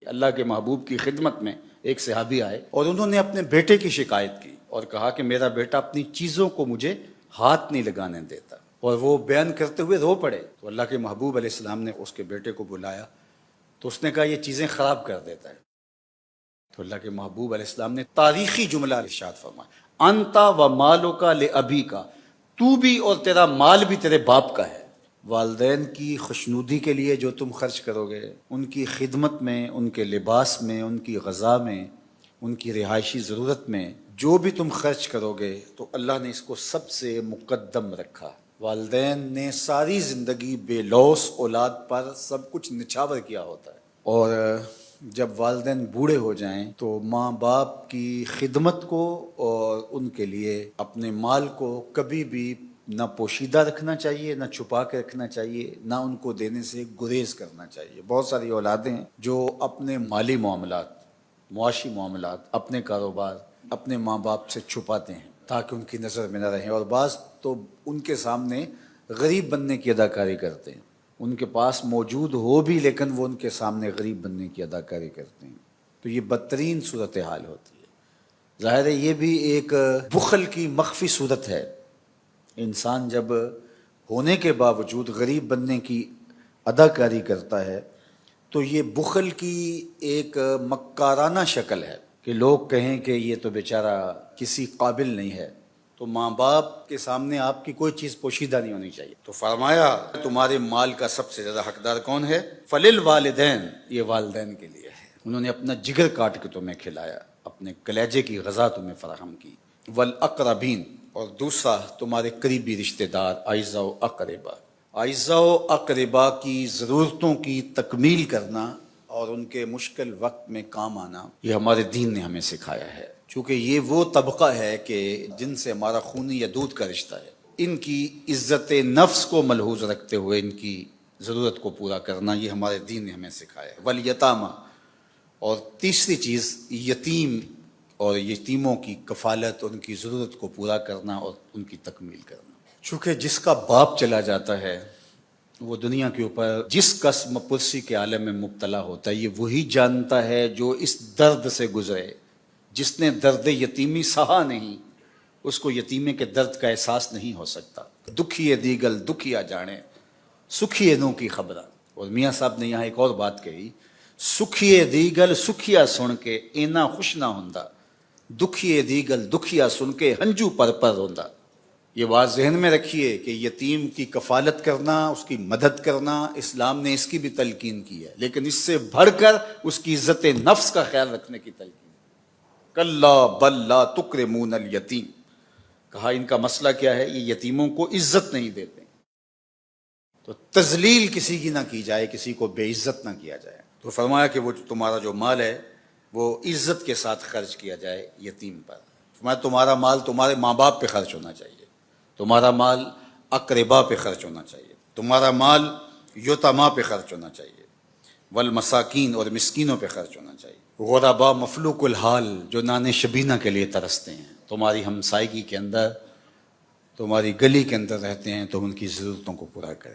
اللہ کے محبوب کی خدمت میں ایک صحابی آئے اور انہوں نے اپنے بیٹے کی شکایت کی اور کہا کہ میرا بیٹا اپنی چیزوں کو مجھے ہاتھ نہیں لگانے دیتا، اور وہ بیان کرتے ہوئے رو پڑے۔ تو اللہ کے محبوب علیہ السلام نے اس کے بیٹے کو بلایا تو اس نے کہا یہ چیزیں خراب کر دیتا ہے۔ تو اللہ کے محبوب علیہ السلام نے تاریخی جملہ ارشاد فرمایا، انتا و مالک لابی کا، تو بھی اور تیرا مال بھی تیرے باپ کا ہے۔ والدین کی خوشنودی کے لیے جو تم خرچ کرو گے، ان کی خدمت میں، ان کے لباس میں، ان کی غذا میں، ان کی رہائشی ضرورت میں جو بھی تم خرچ کرو گے تو اللہ نے اس کو سب سے مقدم رکھا۔ والدین نے ساری زندگی بے لوث اولاد پر سب کچھ نچھاور کیا ہوتا ہے، اور جب والدین بوڑھے ہو جائیں تو ماں باپ کی خدمت کو اور ان کے لیے اپنے مال کو کبھی بھی نہ پوشیدہ رکھنا چاہیے، نہ چھپا کے رکھنا چاہیے، نہ ان کو دینے سے گریز کرنا چاہیے۔ بہت ساری اولادیں ہیں جو اپنے مالی معاملات، معاشی معاملات، اپنے کاروبار اپنے ماں باپ سے چھپاتے ہیں تاکہ ان کی نظر میں نہ رہیں، اور بعض تو ان کے سامنے غریب بننے کی اداکاری کرتے ہیں۔ ان کے پاس موجود ہو بھی لیکن وہ ان کے سامنے غریب بننے کی اداکاری کرتے ہیں، تو یہ بدترین صورتحال ہوتی ہے۔ ظاہر ہے یہ بھی ایک بخل کی مخفی صورت ہے۔ انسان جب ہونے کے باوجود غریب بننے کی اداکاری کرتا ہے تو یہ بخل کی ایک مکارانہ شکل ہے کہ لوگ کہیں کہ یہ تو بیچارہ کسی قابل نہیں ہے، تو ماں باپ کے سامنے آپ کی کوئی چیز پوشیدہ نہیں ہونی چاہیے۔ تو فرمایا تمہارے مال کا سب سے زیادہ حقدار کون ہے؟ فللوالدین، یہ والدین کے لیے ہے۔ انہوں نے اپنا جگر کاٹ کے تمہیں کھلایا، اپنے کلیجے کی غذا تمہیں فراہم کی۔ والاقربین، اور دوسرا تمہارے قریبی رشتہ دار، اعزاء و اقربا۔ اعزاء و اقربا کی ضرورتوں کی تکمیل کرنا اور ان کے مشکل وقت میں کام آنا، یہ ہمارے دین نے ہمیں سکھایا ہے، چونکہ یہ وہ طبقہ ہے کہ جن سے ہمارا خونی یا دودھ کا رشتہ ہے۔ ان کی عزت نفس کو ملحوظ رکھتے ہوئے ان کی ضرورت کو پورا کرنا، یہ ہمارے دین نے ہمیں سکھایا ہے۔ والیتامى، اور تیسری چیز یتیم اور یتیموں کی کفالت، ان کی ضرورت کو پورا کرنا اور ان کی تکمیل کرنا۔ چونکہ جس کا باپ چلا جاتا ہے وہ دنیا کے اوپر جس قسم پرسی کے عالم میں مبتلا ہوتا ہے، یہ وہی جانتا ہے جو اس درد سے گزرے۔ جس نے درد یتیمی سہا نہیں، اس کو یتیمے کے درد کا احساس نہیں ہو سکتا۔ دکھیے دیگل دکھیا جانے، سکھیے نو کی خبرہ۔ اور میاں صاحب نے یہاں ایک اور بات کہی، سکھیے دیگل سکھیا سن کے اینا خوش نہ ہوندا، دکھیے دیگل دکھیا سن کے ہنجو پر ہوندا۔ یہ بات ذہن میں رکھیے کہ یتیم کی کفالت کرنا، اس کی مدد کرنا، اسلام نے اس کی بھی تلقین کی ہے، لیکن اس سے بڑھ کر اس کی عزت نفس کا خیال رکھنے کی تلقین۔ کلا بل لا تکرمون الیتیم، کہا ان کا مسئلہ کیا ہے، یہ یتیموں کو عزت نہیں دیتے۔ تو تذلیل کسی کی نہ کی جائے، کسی کو بے عزت نہ کیا جائے۔ تو فرمایا کہ وہ تمہارا جو مال ہے وہ عزت کے ساتھ خرچ کیا جائے یتیم پر۔ فرمایا تمہارا مال تمہارے ماں باپ پہ خرچ ہونا چاہیے، تمہارا مال اقربا پہ خرچ ہونا چاہیے، تمہارا مال یتامى پہ خرچ ہونا چاہیے، والمساکین، اور مسکینوں پہ خرچ ہونا چاہیے، غربا مفلوق الحال، جو نان شبینہ کے لیے ترستے ہیں، تمہاری ہمسائیگی کے اندر، تمہاری گلی کے اندر رہتے ہیں، تو ان کی ضرورتوں کو پورا کرے۔